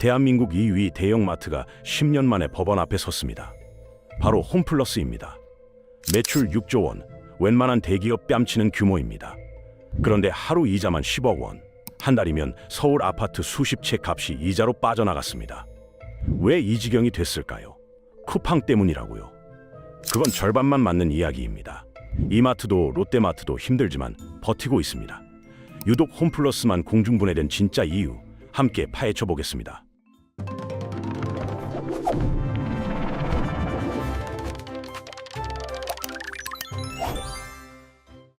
대한민국 2위 대형마트가 10년 만에 법원 앞에 섰습니다. 바로 홈플러스입니다. 매출 6조 원, 웬만한 대기업 뺨치는 규모입니다. 그런데 하루 이자만 10억 원, 한 달이면 서울 아파트 수십 채 값이 이자로 빠져나갔습니다. 왜 이 지경이 됐을까요? 쿠팡 때문이라고요. 그건 절반만 맞는 이야기입니다. 이마트도 롯데마트도 힘들지만 버티고 있습니다. 유독 홈플러스만 공중분해된 진짜 이유, 함께 파헤쳐 보겠습니다.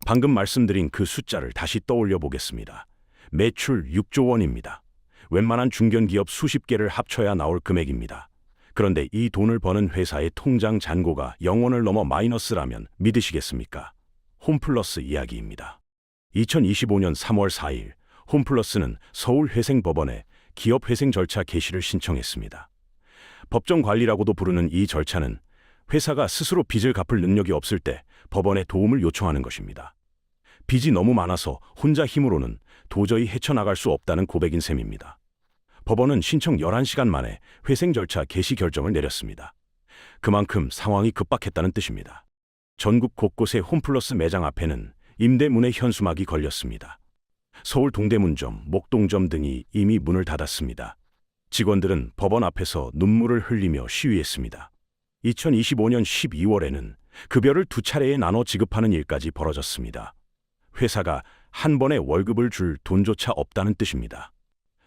방금 말씀드린 그 숫자를 다시 떠올려 보겠습니다. 매출 6조 원입니다. 웬만한 중견기업 수십 개를 합쳐야 나올 금액입니다. 그런데 이 돈을 버는 회사의 통장 잔고가 0원을 넘어 마이너스라면 믿으시겠습니까? 홈플러스 이야기입니다. 2025년 3월 4일 홈플러스는 서울회생법원에 기업회생 절차 개시를 신청했습니다. 법정관리라고도 부르는 이 절차는 회사가 스스로 빚을 갚을 능력이 없을 때 법원에 도움을 요청하는 것입니다. 빚이 너무 많아서 혼자 힘으로는 도저히 헤쳐나갈 수 없다는 고백인 셈입니다. 법원은 신청 11시간 만에 회생 절차 개시 결정을 내렸습니다. 그만큼 상황이 급박했다는 뜻입니다. 전국 곳곳의 홈플러스 매장 앞에는 임대문의 현수막이 걸렸습니다. 서울 동대문점, 목동점 등이 이미 문을 닫았습니다. 직원들은 법원 앞에서 눈물을 흘리며 시위했습니다. 2025년 12월에는 급여를 두 차례에 나눠 지급하는 일까지 벌어졌습니다. 회사가 한 번에 월급을 줄 돈조차 없다는 뜻입니다.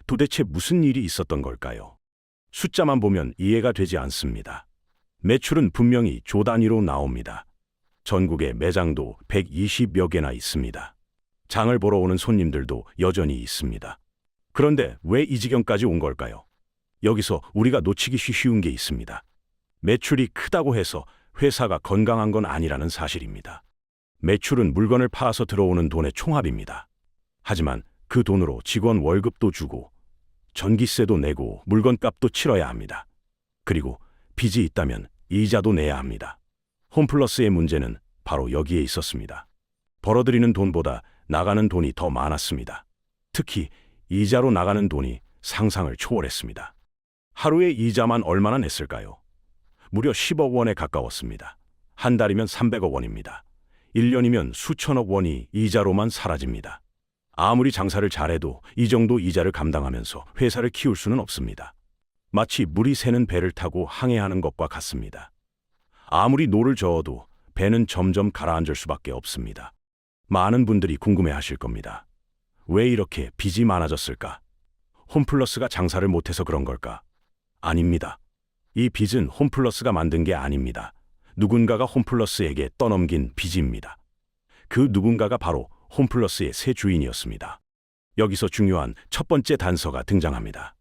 도대체 무슨 일이 있었던 걸까요? 숫자만 보면 이해가 되지 않습니다. 매출은 분명히 조 단위로 나옵니다. 전국에 매장도 120여 개나 있습니다. 장을 보러 오는 손님들도 여전히 있습니다. 그런데 왜 이 지경까지 온 걸까요? 여기서 우리가 놓치기 쉬운 게 있습니다. 매출이 크다고 해서 회사가 건강한 건 아니라는 사실입니다. 매출은 물건을 팔아서 들어오는 돈의 총합입니다. 하지만 그 돈으로 직원 월급도 주고 전기세도 내고 물건값도 치러야 합니다. 그리고 빚이 있다면 이자도 내야 합니다. 홈플러스의 문제는 바로 여기에 있었습니다. 벌어들이는 돈보다 나가는 돈이 더 많았습니다. 특히 이자로 나가는 돈이 상상을 초월했습니다. 하루에 이자만 얼마나 냈을까요? 무려 10억 원에 가까웠습니다. 한 달이면 300억 원입니다. 1년이면 수천억 원이 이자로만 사라집니다. 아무리 장사를 잘해도 이 정도 이자를 감당하면서 회사를 키울 수는 없습니다. 마치 물이 새는 배를 타고 항해하는 것과 같습니다. 아무리 노를 저어도 배는 점점 가라앉을 수밖에 없습니다. 많은 분들이 궁금해하실 겁니다. 왜 이렇게 빚이 많아졌을까? 홈플러스가 장사를 못해서 그런 걸까? 아닙니다. 이 빚은 홈플러스가 만든 게 아닙니다. 누군가가 홈플러스에게 떠넘긴 빚입니다. 그 누군가가 바로 홈플러스의 새 주인이었습니다. 여기서 중요한 첫 번째 단서가 등장합니다.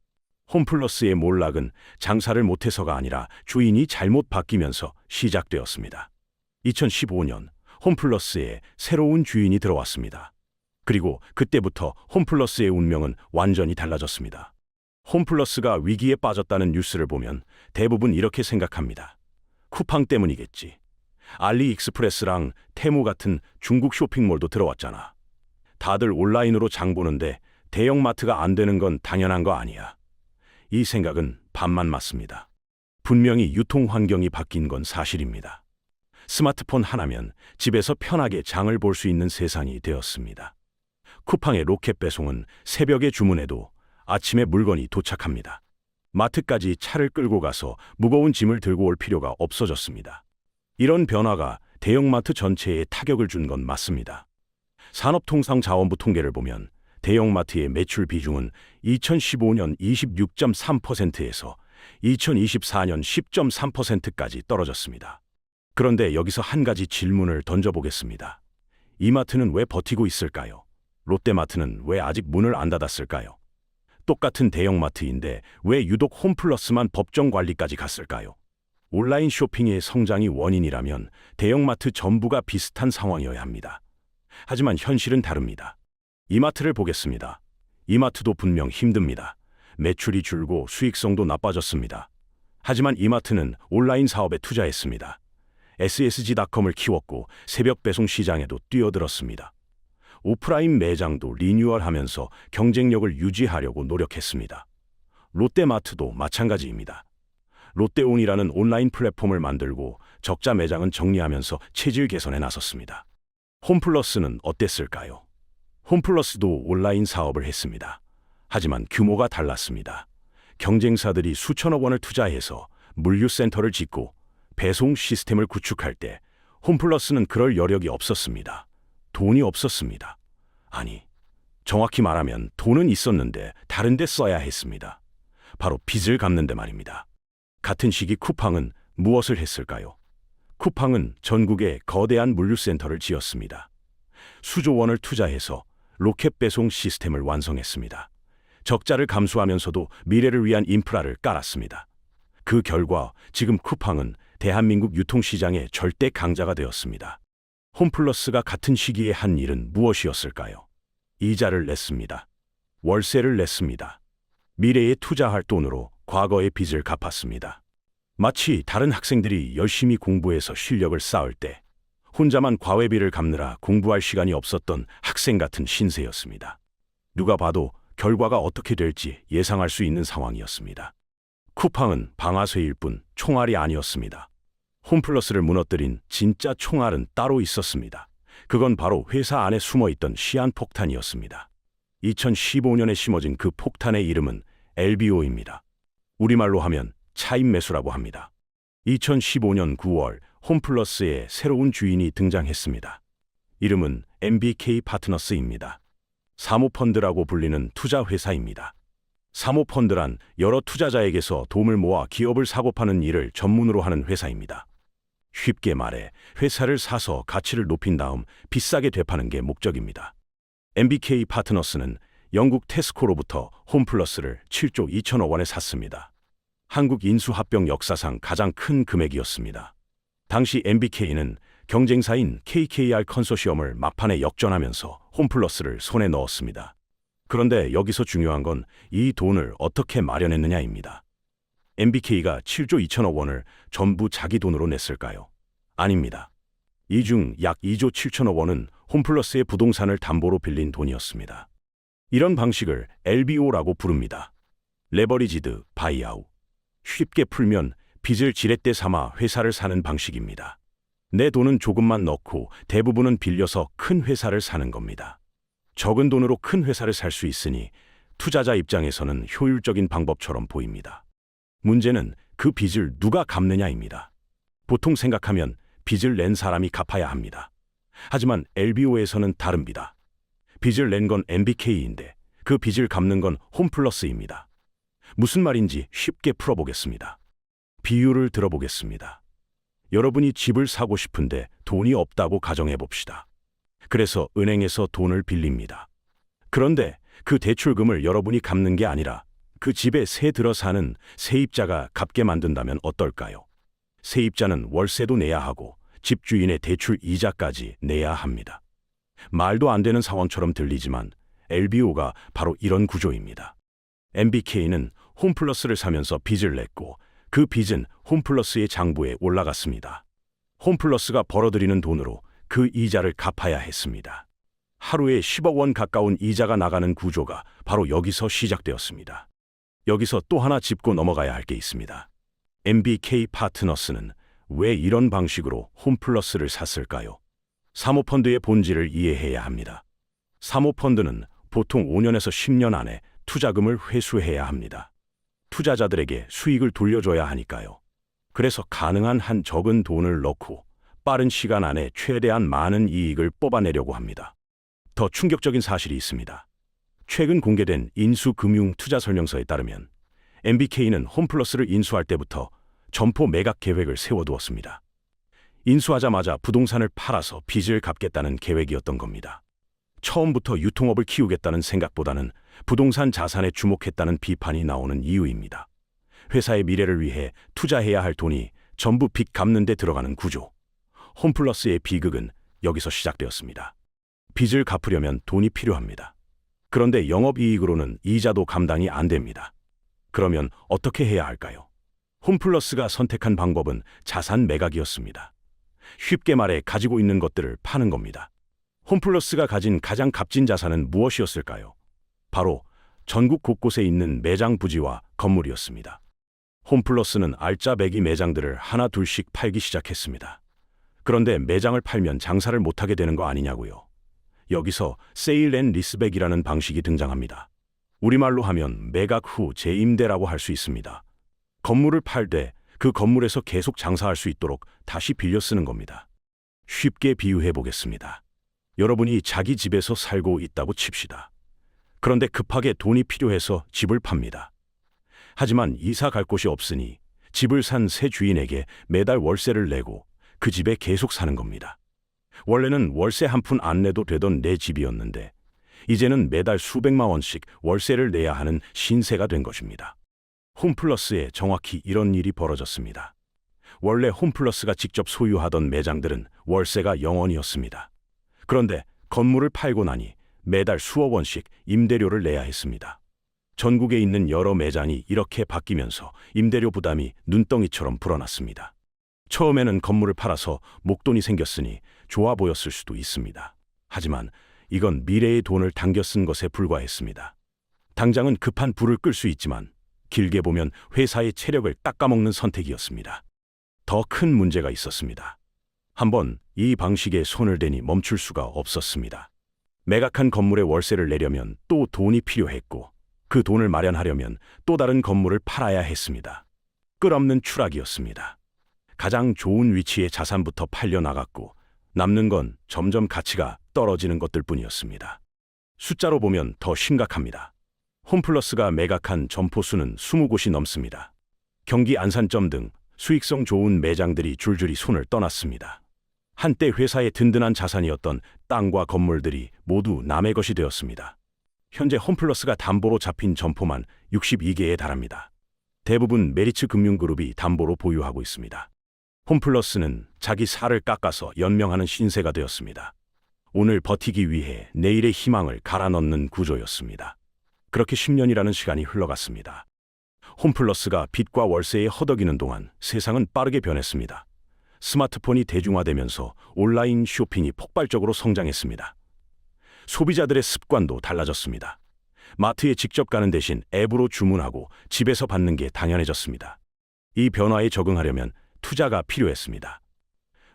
홈플러스의 몰락은 장사를 못해서가 아니라 주인이 잘못 바뀌면서 시작되었습니다. 2015년 홈플러스에 새로운 주인이 들어왔습니다. 그리고 그때부터 홈플러스의 운명은 완전히 달라졌습니다. 홈플러스가 위기에 빠졌다는 뉴스를 보면 대부분 이렇게 생각합니다. 쿠팡 때문이겠지. 알리익스프레스랑 테무 같은 중국 쇼핑몰도 들어왔잖아. 다들 온라인으로 장 보는데 대형마트가 안 되는 건 당연한 거 아니야. 이 생각은 반만 맞습니다. 분명히 유통 환경이 바뀐 건 사실입니다. 스마트폰 하나면 집에서 편하게 장을 볼 수 있는 세상이 되었습니다. 쿠팡의 로켓 배송은 새벽에 주문해도 아침에 물건이 도착합니다. 마트까지 차를 끌고 가서 무거운 짐을 들고 올 필요가 없어졌습니다. 이런 변화가 대형마트 전체에 타격을 준 건 맞습니다. 산업통상자원부 통계를 보면 대형마트의 매출 비중은 2015년 26.3%에서 2024년 10.3%까지 떨어졌습니다. 그런데 여기서 한 가지 질문을 던져보겠습니다. 이마트는 왜 버티고 있을까요? 롯데마트는 왜 아직 문을 안 닫았을까요? 똑같은 대형마트인데 왜 유독 홈플러스만 법정 관리까지 갔을까요? 온라인 쇼핑의 성장이 원인이라면 대형마트 전부가 비슷한 상황이어야 합니다. 하지만 현실은 다릅니다. 이마트를 보겠습니다. 이마트도 분명 힘듭니다. 매출이 줄고 수익성도 나빠졌습니다. 하지만 이마트는 온라인 사업에 투자했습니다. SSG닷컴을 키웠고 새벽 배송 시장에도 뛰어들었습니다. 오프라인 매장도 리뉴얼하면서 경쟁력을 유지하려고 노력했습니다. 롯데마트도 마찬가지입니다. 롯데온이라는 온라인 플랫폼을 만들고 적자 매장은 정리하면서 체질 개선에 나섰습니다. 홈플러스는 어땠을까요? 홈플러스도 온라인 사업을 했습니다. 하지만 규모가 달랐습니다. 경쟁사들이 수천억 원을 투자해서 물류센터를 짓고 배송 시스템을 구축할 때 홈플러스는 그럴 여력이 없었습니다. 돈이 없었습니다. 아니, 정확히 말하면 돈은 있었는데 다른 데 써야 했습니다. 바로 빚을 갚는 데 말입니다. 같은 시기 쿠팡은 무엇을 했을까요? 쿠팡은 전국에 거대한 물류센터를 지었습니다. 수조 원을 투자해서 로켓 배송 시스템을 완성했습니다. 적자를 감수하면서도 미래를 위한 인프라를 깔았습니다. 그 결과 지금 쿠팡은 대한민국 유통시장의 절대 강자가 되었습니다. 홈플러스가 같은 시기에 한 일은 무엇이었을까요? 이자를 냈습니다. 월세를 냈습니다. 미래에 투자할 돈으로 과거의 빚을 갚았습니다. 마치 다른 학생들이 열심히 공부해서 실력을 쌓을 때 혼자만 과외비를 갚느라 공부할 시간이 없었던 학생 같은 신세였습니다. 누가 봐도 결과가 어떻게 될지 예상할 수 있는 상황이었습니다. 쿠팡은 방아쇠일 뿐 총알이 아니었습니다. 홈플러스를 무너뜨린 진짜 총알은 따로 있었습니다. 그건 바로 회사 안에 숨어있던 시한폭탄이었습니다. 2015년에 심어진 그 폭탄의 이름은 LBO입니다. 우리말로 하면 차입매수라고 합니다. 2015년 9월 홈플러스에 새로운 주인이 등장했습니다. 이름은 MBK 파트너스입니다. 사모펀드라고 불리는 투자회사입니다. 사모펀드란 여러 투자자에게서 돈을 모아 기업을 사고 파는 일을 전문으로 하는 회사입니다. 쉽게 말해 회사를 사서 가치를 높인 다음 비싸게 되파는 게 목적입니다. MBK 파트너스는 영국 테스코로부터 홈플러스를 7조 2천억 원에 샀습니다. 한국 인수합병 역사상 가장 큰 금액이었습니다. 당시 MBK는 경쟁사인 KKR 컨소시엄을 막판에 역전하면서 홈플러스를 손에 넣었습니다. 그런데 여기서 중요한 건 이 돈을 어떻게 마련했느냐입니다. MBK가 7조 2천억 원을 전부 자기 돈으로 냈을까요? 아닙니다. 이 중 약 2조 7천억 원은 홈플러스의 부동산을 담보로 빌린 돈이었습니다. 이런 방식을 LBO라고 부릅니다. 레버리지드 바이아웃. 쉽게 풀면 빚을 지렛대 삼아 회사를 사는 방식입니다. 내 돈은 조금만 넣고 대부분은 빌려서 큰 회사를 사는 겁니다. 적은 돈으로 큰 회사를 살 수 있으니 투자자 입장에서는 효율적인 방법처럼 보입니다. 문제는 그 빚을 누가 갚느냐입니다. 보통 생각하면 빚을 낸 사람이 갚아야 합니다. 하지만 LBO에서는 다릅니다. 빚을 낸 건 MBK인데 그 빚을 갚는 건 홈플러스입니다. 무슨 말인지 쉽게 풀어보겠습니다. 비유를 들어보겠습니다. 여러분이 집을 사고 싶은데 돈이 없다고 가정해봅시다. 그래서 은행에서 돈을 빌립니다. 그런데 그 대출금을 여러분이 갚는 게 아니라 그 집에 새 들어 사는 세입자가 갚게 만든다면 어떨까요? 세입자는 월세도 내야 하고 집주인의 대출 이자까지 내야 합니다. 말도 안 되는 상황처럼 들리지만 LBO가 바로 이런 구조입니다. MBK는 홈플러스를 사면서 빚을 냈고 그 빚은 홈플러스의 장부에 올라갔습니다. 홈플러스가 벌어들이는 돈으로 그 이자를 갚아야 했습니다. 하루에 10억 원 가까운 이자가 나가는 구조가 바로 여기서 시작되었습니다. 여기서 또 하나 짚고 넘어가야 할 게 있습니다. MBK 파트너스는 왜 이런 방식으로 홈플러스를 샀을까요? 사모펀드의 본질을 이해해야 합니다. 사모펀드는 보통 5년에서 10년 안에 투자금을 회수해야 합니다. 투자자들에게 수익을 돌려줘야 하니까요. 그래서 가능한 한 적은 돈을 넣고 빠른 시간 안에 최대한 많은 이익을 뽑아내려고 합니다. 더 충격적인 사실이 있습니다. 최근 공개된 인수금융투자설명서에 따르면 MBK는 홈플러스를 인수할 때부터 점포 매각 계획을 세워두었습니다. 인수하자마자 부동산을 팔아서 빚을 갚겠다는 계획이었던 겁니다. 처음부터 유통업을 키우겠다는 생각보다는 부동산 자산에 주목했다는 비판이 나오는 이유입니다. 회사의 미래를 위해 투자해야 할 돈이 전부 빚 갚는 데 들어가는 구조. 홈플러스의 비극은 여기서 시작되었습니다. 빚을 갚으려면 돈이 필요합니다. 그런데 영업이익으로는 이자도 감당이 안 됩니다. 그러면 어떻게 해야 할까요? 홈플러스가 선택한 방법은 자산 매각이었습니다. 쉽게 말해 가지고 있는 것들을 파는 겁니다. 홈플러스가 가진 가장 값진 자산은 무엇이었을까요? 바로 전국 곳곳에 있는 매장 부지와 건물이었습니다. 홈플러스는 알짜배기 매장들을 하나 둘씩 팔기 시작했습니다. 그런데 매장을 팔면 장사를 못하게 되는 거 아니냐고요. 여기서 세일 앤 리스백이라는 방식이 등장합니다. 우리말로 하면 매각 후 재임대라고 할 수 있습니다. 건물을 팔 때 그 건물에서 계속 장사할 수 있도록 다시 빌려 쓰는 겁니다. 쉽게 비유해 보겠습니다. 여러분이 자기 집에서 살고 있다고 칩시다. 그런데 급하게 돈이 필요해서 집을 팝니다. 하지만 이사 갈 곳이 없으니 집을 산 새 주인에게 매달 월세를 내고 그 집에 계속 사는 겁니다. 원래는 월세 한 푼 안 내도 되던 내 집이었는데 이제는 매달 수백만 원씩 월세를 내야 하는 신세가 된 것입니다. 홈플러스에 정확히 이런 일이 벌어졌습니다. 원래 홈플러스가 직접 소유하던 매장들은 월세가 0원이었습니다. 그런데 건물을 팔고 나니 매달 수억 원씩 임대료를 내야 했습니다. 전국에 있는 여러 매장이 이렇게 바뀌면서 임대료 부담이 눈덩이처럼 불어났습니다. 처음에는 건물을 팔아서 목돈이 생겼으니 좋아 보였을 수도 있습니다. 하지만 이건 미래의 돈을 당겨 쓴 것에 불과했습니다. 당장은 급한 불을 끌 수 있지만 길게 보면 회사의 체력을 닦아먹는 선택이었습니다. 더 큰 문제가 있었습니다. 한번 이 방식에 손을 대니 멈출 수가 없었습니다. 매각한 건물의 월세를 내려면 또 돈이 필요했고 그 돈을 마련하려면 또 다른 건물을 팔아야 했습니다. 끝없는 추락이었습니다. 가장 좋은 위치의 자산부터 팔려 나갔고 남는 건 점점 가치가 떨어지는 것들 뿐이었습니다. 숫자로 보면 더 심각합니다. 홈플러스가 매각한 점포 수는 20곳이 넘습니다. 경기 안산점 등 수익성 좋은 매장들이 줄줄이 손을 떠났습니다. 한때 회사의 든든한 자산이었던 땅과 건물들이 모두 남의 것이 되었습니다. 현재 홈플러스가 담보로 잡힌 점포만 62개에 달합니다. 대부분 메리츠 금융그룹이 담보로 보유하고 있습니다. 홈플러스는 자기 살을 깎아서 연명하는 신세가 되었습니다. 오늘 버티기 위해 내일의 희망을 갈아 넣는 구조였습니다. 그렇게 10년이라는 시간이 흘러갔습니다. 홈플러스가 빚과 월세에 허덕이는 동안 세상은 빠르게 변했습니다. 스마트폰이 대중화되면서 온라인 쇼핑이 폭발적으로 성장했습니다. 소비자들의 습관도 달라졌습니다. 마트에 직접 가는 대신 앱으로 주문하고 집에서 받는 게 당연해졌습니다. 이 변화에 적응하려면 투자가 필요했습니다.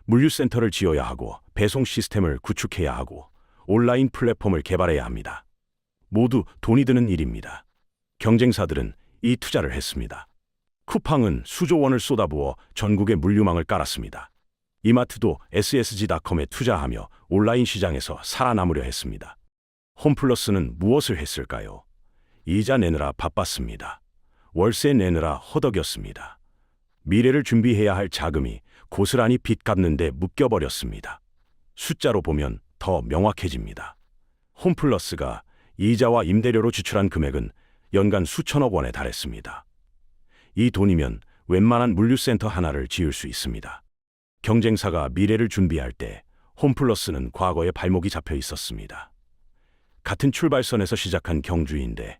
물류센터를 지어야 하고 배송 시스템을 구축해야 하고 온라인 플랫폼을 개발해야 합니다. 모두 돈이 드는 일입니다. 경쟁사들은 이 투자를 했습니다. 쿠팡은 수조 원을 쏟아부어 전국에 물류망을 깔았습니다. 이마트도 SSG.com에 투자하며 온라인 시장에서 살아남으려 했습니다. 홈플러스는 무엇을 했을까요? 이자 내느라 바빴습니다. 월세 내느라 허덕였습니다. 미래를 준비해야 할 자금이 고스란히 빚 갚는 데 묶여버렸습니다. 숫자로 보면 더 명확해집니다. 홈플러스가 이자와 임대료로 지출한 금액은 연간 수천억 원에 달했습니다. 이 돈이면 웬만한 물류센터 하나를 지을 수 있습니다. 경쟁사가 미래를 준비할 때 홈플러스는 과거에 발목이 잡혀 있었습니다. 같은 출발선에서 시작한 경주인데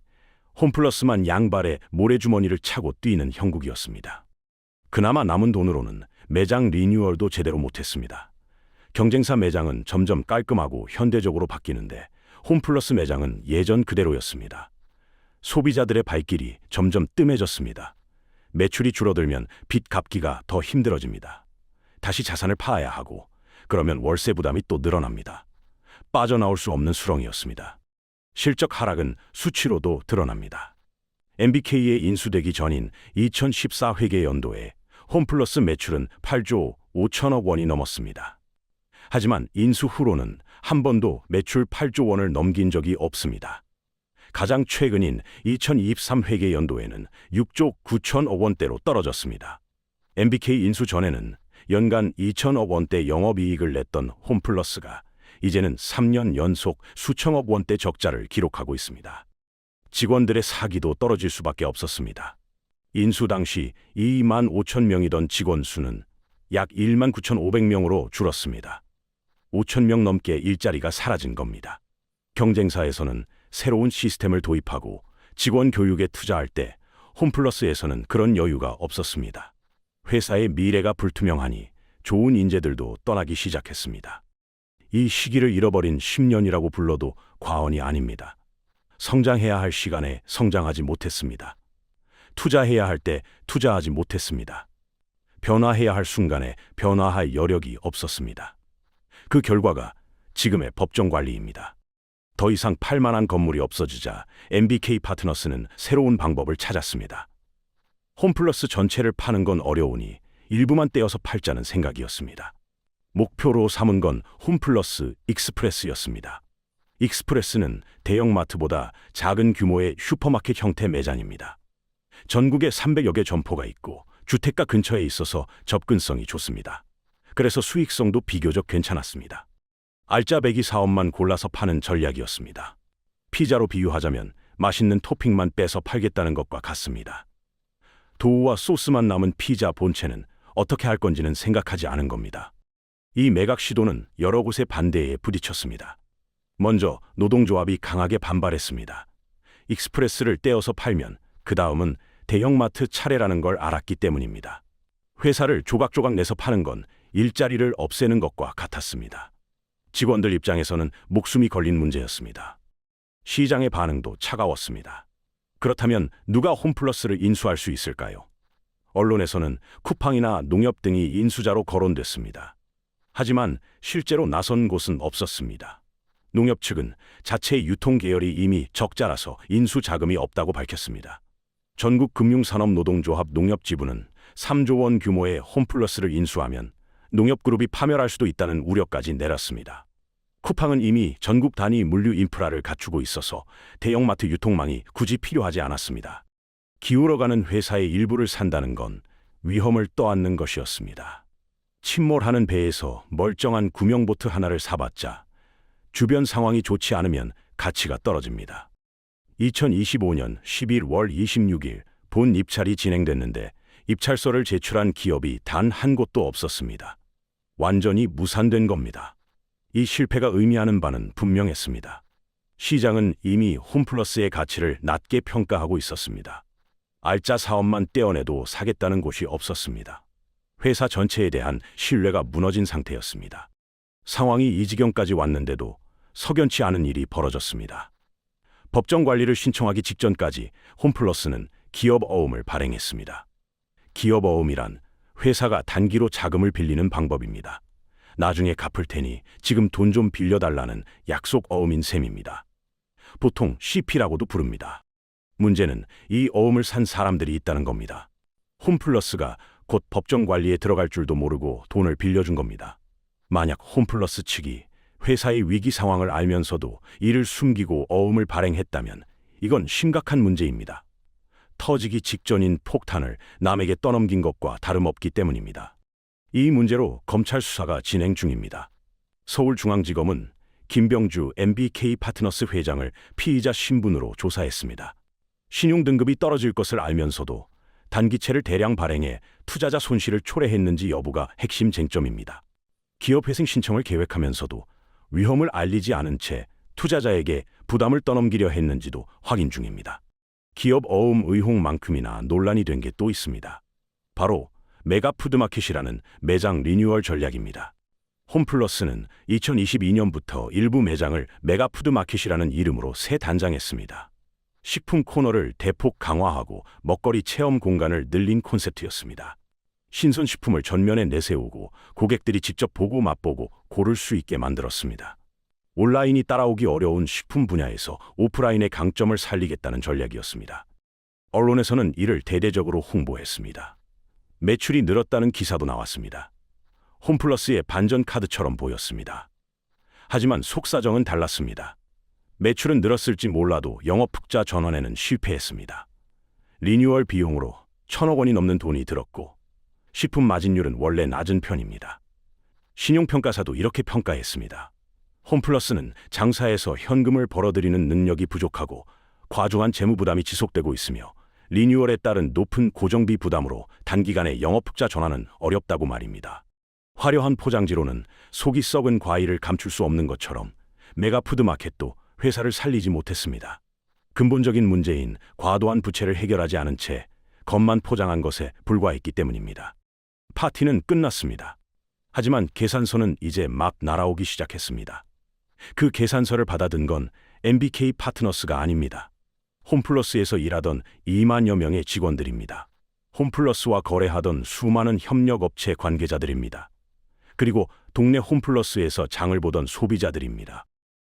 홈플러스만 양발에 모래주머니를 차고 뛰는 형국이었습니다. 그나마 남은 돈으로는 매장 리뉴얼도 제대로 못했습니다. 경쟁사 매장은 점점 깔끔하고 현대적으로 바뀌는데 홈플러스 매장은 예전 그대로였습니다. 소비자들의 발길이 점점 뜸해졌습니다. 매출이 줄어들면 빚 갚기가 더 힘들어집니다. 다시 자산을 팔아야 하고 그러면 월세 부담이 또 늘어납니다. 빠져나올 수 없는 수렁이었습니다. 실적 하락은 수치로도 드러납니다. MBK에 인수되기 전인 2014 회계연도에 홈플러스 매출은 8조 5천억 원이 넘었습니다. 하지만 인수 후로는 한 번도 매출 8조 원을 넘긴 적이 없습니다. 가장 최근인 2023 회계연도에는 6조 9천억 원대로 떨어졌습니다. MBK 인수 전에는 연간 2천억 원대 영업이익을 냈던 홈플러스가 이제는 3년 연속 수천억 원대 적자를 기록하고 있습니다. 직원들의 사기도 떨어질 수밖에 없었습니다. 인수 당시 2만 5천 명이던 직원 수는 약 1만 9,500명으로 줄었습니다. 5천 명 넘게 일자리가 사라진 겁니다. 경쟁사에서는 새로운 시스템을 도입하고 직원 교육에 투자할 때 홈플러스에서는 그런 여유가 없었습니다. 회사의 미래가 불투명하니 좋은 인재들도 떠나기 시작했습니다. 이 시기를 잃어버린 10년이라고 불러도 과언이 아닙니다. 성장해야 할 시간에 성장하지 못했습니다. 투자해야 할 때 투자하지 못했습니다. 변화해야 할 순간에 변화할 여력이 없었습니다. 그 결과가 지금의 법정 관리입니다. 더 이상 팔만한 건물이 없어지자 MBK 파트너스는 새로운 방법을 찾았습니다. 홈플러스 전체를 파는 건 어려우니 일부만 떼어서 팔자는 생각이었습니다. 목표로 삼은 건 홈플러스 익스프레스였습니다. 익스프레스는 대형마트보다 작은 규모의 슈퍼마켓 형태 매장입니다. 전국에 300여 개 점포가 있고 주택가 근처에 있어서 접근성이 좋습니다. 그래서 수익성도 비교적 괜찮았습니다. 알짜배기 사업만 골라서 파는 전략이었습니다. 피자로 비유하자면 맛있는 토핑만 빼서 팔겠다는 것과 같습니다. 도우와 소스만 남은 피자 본체는 어떻게 할 건지는 생각하지 않은 겁니다. 이 매각 시도는 여러 곳의 반대에 부딪혔습니다. 먼저 노동조합이 강하게 반발했습니다. 익스프레스를 떼어서 팔면 그 다음은 대형마트 차례라는 걸 알았기 때문입니다. 회사를 조각조각 내서 파는 건 일자리를 없애는 것과 같았습니다. 직원들 입장에서는 목숨이 걸린 문제였습니다. 시장의 반응도 차가웠습니다. 그렇다면 누가 홈플러스를 인수할 수 있을까요? 언론에서는 쿠팡이나 농협 등이 인수자로 거론됐습니다. 하지만 실제로 나선 곳은 없었습니다. 농협 측은 자체 유통계열이 이미 적자라서 인수 자금이 없다고 밝혔습니다. 전국금융산업노동조합 농협지부는 3조 원 규모의 홈플러스를 인수하면 농협그룹이 파멸할 수도 있다는 우려까지 내렸습니다. 쿠팡은 이미 전국 단위 물류 인프라를 갖추고 있어서 대형마트 유통망이 굳이 필요하지 않았습니다. 기울어가는 회사의 일부를 산다는 건 위험을 떠안는 것이었습니다. 침몰하는 배에서 멀쩡한 구명보트 하나를 사봤자 주변 상황이 좋지 않으면 가치가 떨어집니다. 2025년 11월 26일 본 입찰이 진행됐는데 입찰서를 제출한 기업이 단 한 곳도 없었습니다. 완전히 무산된 겁니다. 이 실패가 의미하는 바는 분명했습니다. 시장은 이미 홈플러스의 가치를 낮게 평가하고 있었습니다. 알짜 사업만 떼어내도 사겠다는 곳이 없었습니다. 회사 전체에 대한 신뢰가 무너진 상태였습니다. 상황이 이 지경까지 왔는데도 석연치 않은 일이 벌어졌습니다. 법정 관리를 신청하기 직전까지 홈플러스는 기업 어음을 발행했습니다. 기업 어음이란 회사가 단기로 자금을 빌리는 방법입니다. 나중에 갚을 테니 지금 돈 좀 빌려달라는 약속 어음인 셈입니다. 보통 CP라고도 부릅니다. 문제는 이 어음을 산 사람들이 있다는 겁니다. 홈플러스가 곧 법정 관리에 들어갈 줄도 모르고 돈을 빌려준 겁니다. 만약 홈플러스 측이 회사의 위기 상황을 알면서도 이를 숨기고 어음을 발행했다면 이건 심각한 문제입니다. 터지기 직전인 폭탄을 남에게 떠넘긴 것과 다름없기 때문입니다. 이 문제로 검찰 수사가 진행 중입니다. 서울중앙지검은 김병주 MBK 파트너스 회장을 피의자 신분으로 조사했습니다. 신용등급이 떨어질 것을 알면서도 단기채를 대량 발행해 투자자 손실을 초래했는지 여부가 핵심 쟁점입니다. 기업회생 신청을 계획하면서도 위험을 알리지 않은 채 투자자에게 부담을 떠넘기려 했는지도 확인 중입니다. 기업 어음 의혹만큼이나 논란이 된 게 또 있습니다. 바로 메가푸드마켓이라는 매장 리뉴얼 전략입니다. 홈플러스는 2022년부터 일부 매장을 메가푸드마켓이라는 이름으로 새 단장했습니다. 식품 코너를 대폭 강화하고 먹거리 체험 공간을 늘린 콘셉트였습니다. 신선식품을 전면에 내세우고 고객들이 직접 보고 맛보고 고를 수 있게 만들었습니다. 온라인이 따라오기 어려운 식품 분야에서 오프라인의 강점을 살리겠다는 전략이었습니다. 언론에서는 이를 대대적으로 홍보했습니다. 매출이 늘었다는 기사도 나왔습니다. 홈플러스의 반전 카드처럼 보였습니다. 하지만 속사정은 달랐습니다. 매출은 늘었을지 몰라도 영업 흑자 전환에는 실패했습니다. 리뉴얼 비용으로 1,000억 원이 넘는 돈이 들었고 식품 마진율은 원래 낮은 편입니다. 신용평가사도 이렇게 평가했습니다. 홈플러스는 장사에서 현금을 벌어들이는 능력이 부족하고 과중한 재무 부담이 지속되고 있으며 리뉴얼에 따른 높은 고정비 부담으로 단기간에 영업 흑자 전환은 어렵다고 말입니다. 화려한 포장지로는 속이 썩은 과일을 감출 수 없는 것처럼 메가푸드마켓도 회사를 살리지 못했습니다. 근본적인 문제인 과도한 부채를 해결하지 않은 채 겉만 포장한 것에 불과했기 때문입니다. 파티는 끝났습니다. 하지만 계산서는 이제 막 날아오기 시작했습니다. 그 계산서를 받아든 건 MBK 파트너스가 아닙니다. 홈플러스에서 일하던 2만여 명의 직원들입니다. 홈플러스와 거래하던 수많은 협력업체 관계자들입니다. 그리고 동네 홈플러스에서 장을 보던 소비자들입니다.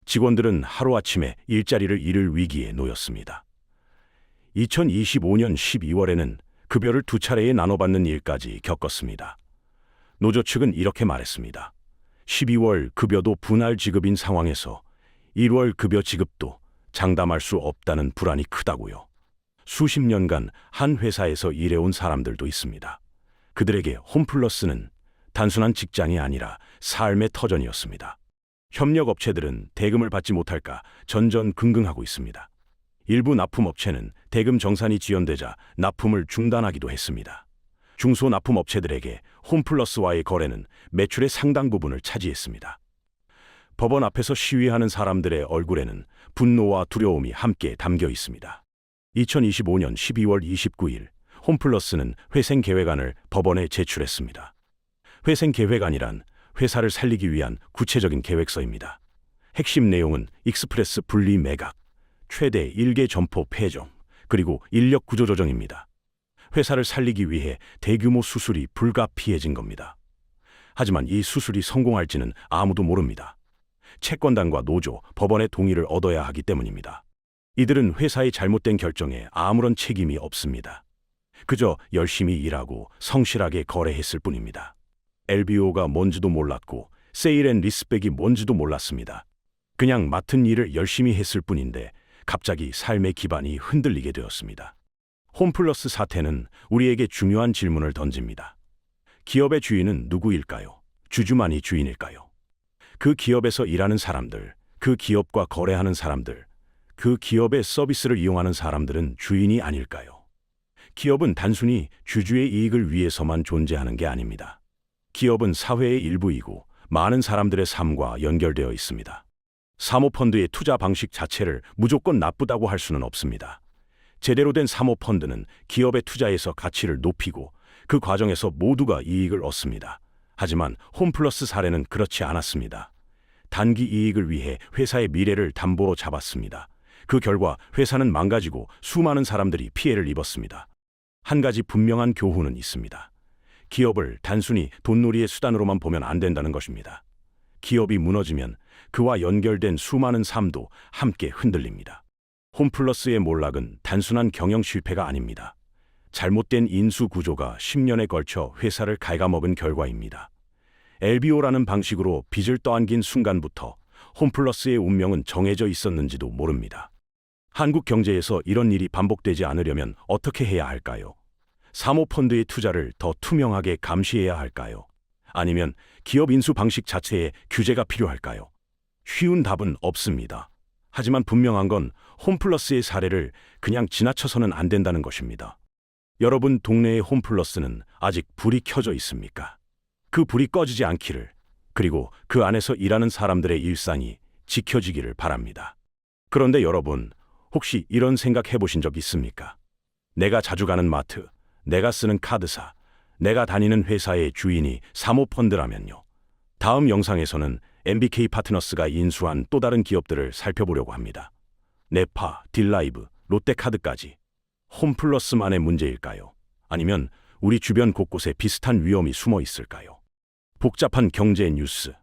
직원들은 하루아침에 일자리를 잃을 위기에 놓였습니다. 2025년 12월에는 급여를 2차례에 나눠받는 일까지 겪었습니다. 노조 측은 이렇게 말했습니다. 12월 급여도 분할 지급인 상황에서 1월 급여 지급도 장담할 수 없다는 불안이 크다고요. 수십 년간 한 회사에서 일해온 사람들도 있습니다. 그들에게 홈플러스는 단순한 직장이 아니라 삶의 터전이었습니다. 협력업체들은 대금을 받지 못할까 전전긍긍하고 있습니다. 일부 납품업체는 대금 정산이 지연되자 납품을 중단하기도 했습니다. 중소납품업체들에게 홈플러스와의 거래는 매출의 상당 부분을 차지했습니다. 법원 앞에서 시위하는 사람들의 얼굴에는 분노와 두려움이 함께 담겨 있습니다. 2025년 12월 29일 홈플러스는 회생계획안을 법원에 제출했습니다. 회생계획안이란 회사를 살리기 위한 구체적인 계획서입니다. 핵심 내용은 익스프레스 분리 매각, 최대 1개 점포 폐점, 그리고 인력 구조 조정입니다. 회사를 살리기 위해 대규모 수술이 불가피해진 겁니다. 하지만 이 수술이 성공할지는 아무도 모릅니다. 채권단과 노조, 법원의 동의를 얻어야 하기 때문입니다. 이들은 회사의 잘못된 결정에 아무런 책임이 없습니다. 그저 열심히 일하고 성실하게 거래했을 뿐입니다. LBO가 뭔지도 몰랐고 세일 앤 리스백이 뭔지도 몰랐습니다. 그냥 맡은 일을 열심히 했을 뿐인데 갑자기 삶의 기반이 흔들리게 되었습니다. 홈플러스 사태는 우리에게 중요한 질문을 던집니다. 기업의 주인은 누구일까요? 주주만이 주인일까요? 그 기업에서 일하는 사람들, 그 기업과 거래하는 사람들, 그 기업의 서비스를 이용하는 사람들은 주인이 아닐까요? 기업은 단순히 주주의 이익을 위해서만 존재하는 게 아닙니다. 기업은 사회의 일부이고 많은 사람들의 삶과 연결되어 있습니다. 사모펀드의 투자 방식 자체를 무조건 나쁘다고 할 수는 없습니다. 제대로 된 사모펀드는 기업의 투자에서 가치를 높이고 그 과정에서 모두가 이익을 얻습니다. 하지만 홈플러스 사례는 그렇지 않았습니다. 단기 이익을 위해 회사의 미래를 담보로 잡았습니다. 그 결과 회사는 망가지고 수많은 사람들이 피해를 입었습니다. 한 가지 분명한 교훈은 있습니다. 기업을 단순히 돈놀이의 수단으로만 보면 안 된다는 것입니다. 기업이 무너지면 그와 연결된 수많은 삶도 함께 흔들립니다. 홈플러스의 몰락은 단순한 경영 실패가 아닙니다. 잘못된 인수 구조가 10년에 걸쳐 회사를 갉아먹은 결과입니다. LBO라는 방식으로 빚을 떠안긴 순간부터 홈플러스의 운명은 정해져 있었는지도 모릅니다. 한국 경제에서 이런 일이 반복되지 않으려면 어떻게 해야 할까요? 사모펀드의 투자를 더 투명하게 감시해야 할까요? 아니면 기업 인수 방식 자체에 규제가 필요할까요? 쉬운 답은 없습니다. 하지만 분명한 건 홈플러스의 사례를 그냥 지나쳐서는 안 된다는 것입니다. 여러분 동네의 홈플러스는 아직 불이 켜져 있습니까? 그 불이 꺼지지 않기를, 그리고 그 안에서 일하는 사람들의 일상이 지켜지기를 바랍니다. 그런데 여러분, 혹시 이런 생각 해보신 적 있습니까? 내가 자주 가는 마트, 내가 쓰는 카드사, 내가 다니는 회사의 주인이 사모펀드라면요. 다음 영상에서는 MBK 파트너스가 인수한 또 다른 기업들을 살펴보려고 합니다. 네파, 딜라이브, 롯데카드까지. 홈플러스만의 문제일까요? 아니면 우리 주변 곳곳에 비슷한 위험이 숨어 있을까요? 복잡한 경제 뉴스,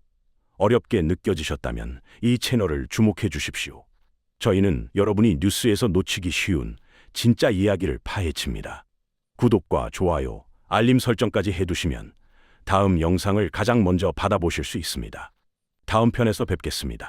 어렵게 느껴지셨다면 이 채널을 주목해 주십시오. 저희는 여러분이 뉴스에서 놓치기 쉬운 진짜 이야기를 파헤칩니다. 구독과 좋아요, 알림 설정까지 해두시면 다음 영상을 가장 먼저 받아보실 수 있습니다. 다음 편에서 뵙겠습니다.